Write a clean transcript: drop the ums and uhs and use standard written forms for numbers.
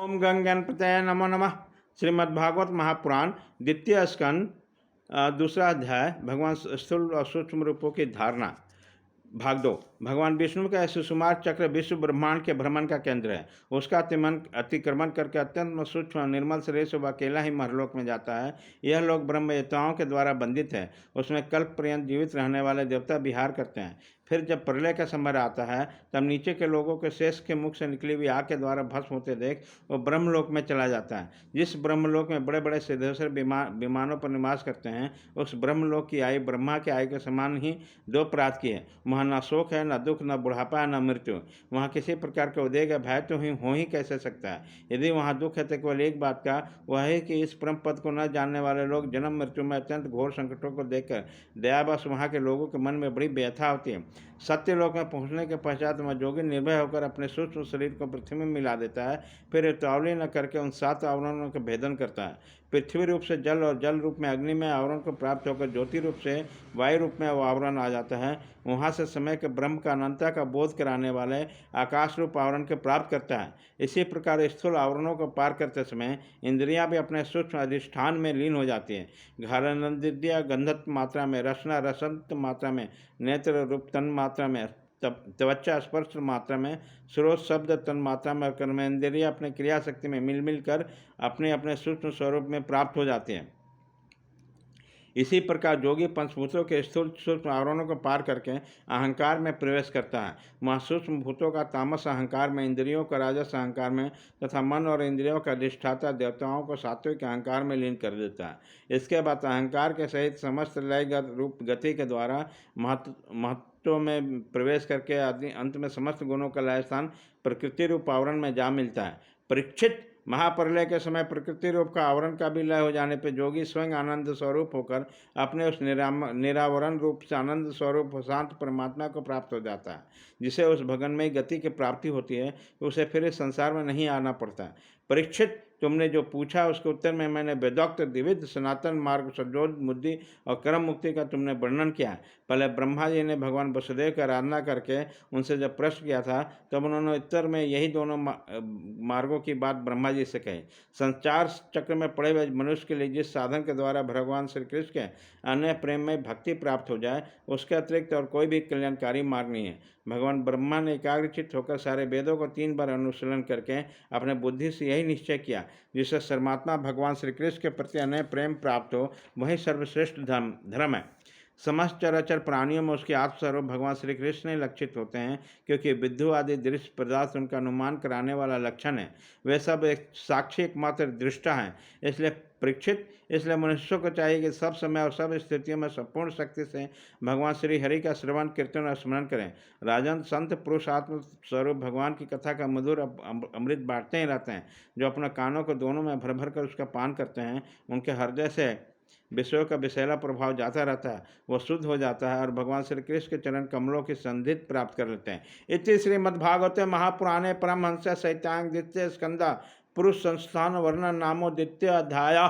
ओम गंग गणपतये नमो नमः। श्रीमद्भागवत महापुराण द्वितीय स्कंद दूसरा अध्याय भगवान स्थूल और सूक्ष्म रूपों की धारणा। भाग 2। भगवान विष्णु का सुषुमार चक्र विश्व ब्रह्मांड के भ्रमण का केंद्र है। उसका अतिक्रमण करके अत्यंत सूक्ष्म निर्मल शरीर से वह अकेला ही महलोक में जाता है। यह लोक ब्रह्मवेताओं के द्वारा बंधित है। उसमें कल्प पर्यंत जीवित रहने वाले देवता विहार करते हैं। फिर जब प्रलय का समय आता है तब नीचे के लोगों के शेष के मुख से निकली हुई आग के द्वारा भस्म होते देख वो ब्रह्मलोक में चला जाता है। जिस ब्रह्मलोक में बड़े बड़े सिद्धेश्वर विमानों पर निवास करते हैं, उस ब्रह्मलोक की आयु ब्रह्मा की आयु के समान ही 2 प्रात की है। वहाँ न शोक है, न दुख, न बुढ़ापा है, न मृत्यु। वहाँ किसी प्रकार के उदेय का भय तो हो ही कैसे सकता है। यदि वहाँ दुख है तो केवल एक बात का, वह है कि इस परम पद को न जानने वाले लोग जन्म मृत्यु में अत्यंत घोर संकटों को देखकर दयावश वहाँ के लोगों के मन में बड़ी व्यथा होती है। सत्य लोक में पहुँचने के पश्चात वह जोगी निर्भय होकर अपने सूक्ष्म शरीर को पृथ्वी में मिला देता है। फिर तावली न करके उन 7 आवरणों का भेदन करता है। पृथ्वी रूप से जल और जल रूप में अग्नि में आवरण को प्राप्त होकर ज्योति रूप से वायु रूप में वह आवरण आ जाता है। वहाँ से समय के ब्रह्म का अनंतता का बोध कराने वाले आकाश रूप आवरण के प्राप्त करता है। इसी प्रकार स्थूल आवरणों को पार करते समय इंद्रियां भी अपने सूक्ष्म अधिष्ठान में लीन हो जाती हैं। घारानंदिद्या गंधत्व मात्रा में, रसना रसंत मात्रा में, नेत्र रूप तन मात्रा में, त्वचा स्पर्श मात्रा में, स्रोत शब्द तन मात्रा में, कर्मेंद्रिय अपने क्रिया शक्ति में मिल कर अपने अपने सूक्ष्म स्वरूप में प्राप्त हो जाते हैं। इसी प्रकार जोगी पंचभूतों के स्थूल सूक्ष्म आवरणों को पार करके अहंकार में प्रवेश करता है। वहाँ सूक्ष्म भूतों का तामस अहंकार में, इंद्रियों का राजस अहंकार में तथा मन और इंद्रियों का अधिष्ठाता देवताओं को सात्विक अहंकार में लीन कर देता है। इसके बाद अहंकार के सहित समस्त लयगत रूप गति के द्वारा महत्व में प्रवेश करके अंत में समस्त गुणों का लय स्थान प्रकृति रूप आवरण में जा मिलता है। परीक्षित, महाप्रलय के समय प्रकृति रूप का आवरण का भी लय हो जाने पर जोगी स्वयं आनंद स्वरूप होकर अपने उस निरावरण रूप से आनंद स्वरूप शांत परमात्मा को प्राप्त हो जाता है। जिसे उस भगनमयी गति की प्राप्ति होती है, उसे फिर इस संसार में नहीं आना पड़ता। परीक्षित, तुमने जो पूछा उसके उत्तर में मैंने वेदोक्त द्विविध सनातन मार्ग सद्योत बुद्धि और कर्म मुक्ति का तुमने वर्णन किया है। पहले ब्रह्मा जी ने भगवान वसुदेव की आराधना करके उनसे जब प्रश्न किया था तब उन्होंने उत्तर में यही दोनों मार्गों की बात ब्रह्मा जी से कही। संचार चक्र में पड़े हुए मनुष्य के लिए जिस साधन के द्वारा भगवान श्री कृष्ण के अन्य प्रेम में भक्ति प्राप्त हो जाए, उसके अतिरिक्त और कोई भी कल्याणकारी मार्ग नहीं है। भगवान ब्रह्मा ने एकाग्रचित्त होकर सारे वेदों को 3 बार अनुशीलन करके अपने बुद्धि से यही निश्चय किया, जिससे सर्वात्मा भगवान श्री कृष्ण के प्रति अनन्य प्रेम प्राप्त हो, वही सर्वश्रेष्ठ धर्म है। समस्त चराचर प्राणियों में उसके आत्मस्वरूप भगवान श्री कृष्ण ही लक्षित होते हैं, क्योंकि विद्यु आदि दृश्य पदार्थ उनका अनुमान कराने वाला लक्षण है। वे सब एक साक्षी एकमात्र दृष्टा हैं। इसलिए परीक्षित, इसलिए मनुष्यों को चाहिए कि सब समय और सब स्थितियों में संपूर्ण शक्ति से भगवान श्री हरि का श्रवण कीर्तन और स्मरण करें। राजन, संत पुरुष आत्म स्वरूप भगवान की कथा का मधुर अमृत बांटते ही रहते हैं। जो अपने कानों को दोनों में भर भर कर उसका पान करते हैं, उनके हृदय से विषयों का विषैला प्रभाव जाता रहता है, वह शुद्ध हो जाता है और भगवान श्री कृष्ण के चरण कमलों की संधित प्राप्त कर लेते हैं। इति श्रीमद्भागवते महापुराणे परमहंस सहितांग द्वितीय स्कंदा पुरुष संस्थान वर्णन नामो द्वितीय अध्याय।